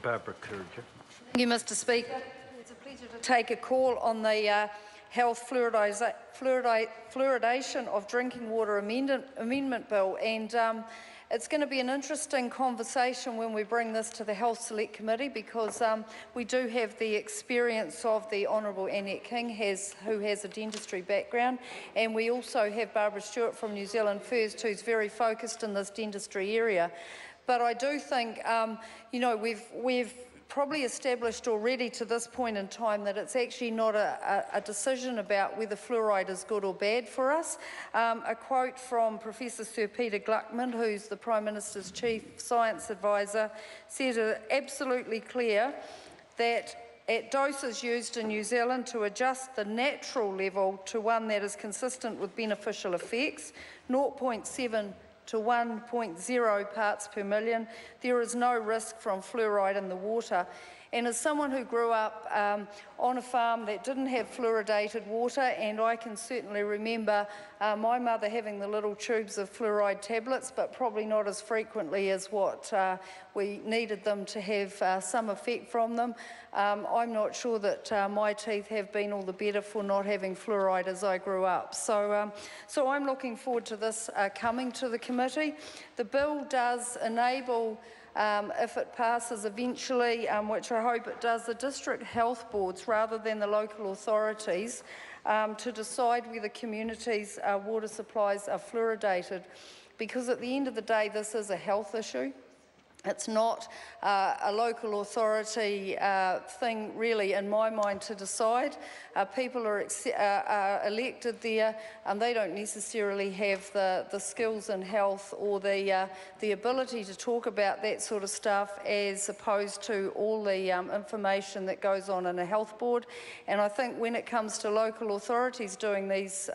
Barbara Kurger. Thank you, Mr. Speaker. It's a pleasure to take a call on the health fluoridation of drinking water amendment bill, and it's going to be an interesting conversation when we bring this to the Health Select Committee, because we do have the experience of the Honourable Annette King, who has a dentistry background, and we also have Barbara Stewart from New Zealand First, who's very focused in this dentistry area. But I do think, you know, we've probably established already to this point in time that it's actually not a decision about whether fluoride is good or bad for us. A quote from Professor Sir Peter Gluckman, who's the Prime Minister's Chief Science Advisor, said it absolutely clear that at doses used in New Zealand to adjust the natural level to one that is consistent with beneficial effects, 0.7 to 1.0 parts per million, there is no risk from fluoride in the water. And as someone who grew up on a farm that didn't have fluoridated water, and I can certainly remember my mother having the little tubes of fluoride tablets, but probably not as frequently as what we needed them to have some effect from them. I'm not sure that my teeth have been all the better for not having fluoride as I grew up. So I'm looking forward to this coming to the committee. The bill does enable, if it passes eventually, which I hope it does, the district health boards rather than the local authorities to decide whether communities' water supplies are fluoridated, because at the end of the day this is a health issue. It's not a local authority thing, really, in my mind, to decide. People are elected there, and they don't necessarily have the skills in health or the ability to talk about that sort of stuff, as opposed to all the information that goes on in a health board. And I think when it comes to local authorities doing these,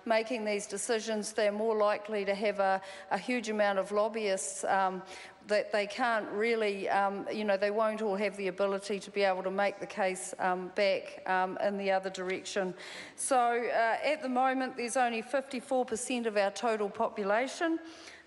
making these decisions, they're more likely to have a huge amount of lobbyists that they can't really, you know, they won't all have the ability to be able to make the case back in the other direction. So at the moment there's only 54% of our total population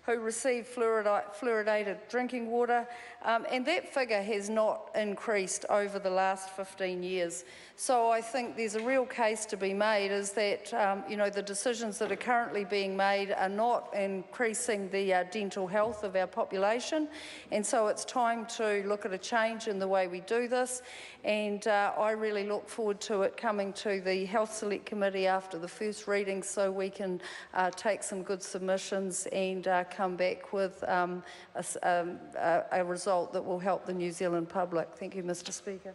who receive fluoridated drinking water, and that figure has not increased over the last 15 years. So I think there's a real case to be made, is that you know, the decisions that are currently being made are not increasing the dental health of our population, and so it's time to look at a change in the way we do this, and I really look forward to it coming to the Health Select Committee after the first reading, so we can take some good submissions and come back with a result that will help the New Zealand public. Thank you, Mr. Speaker.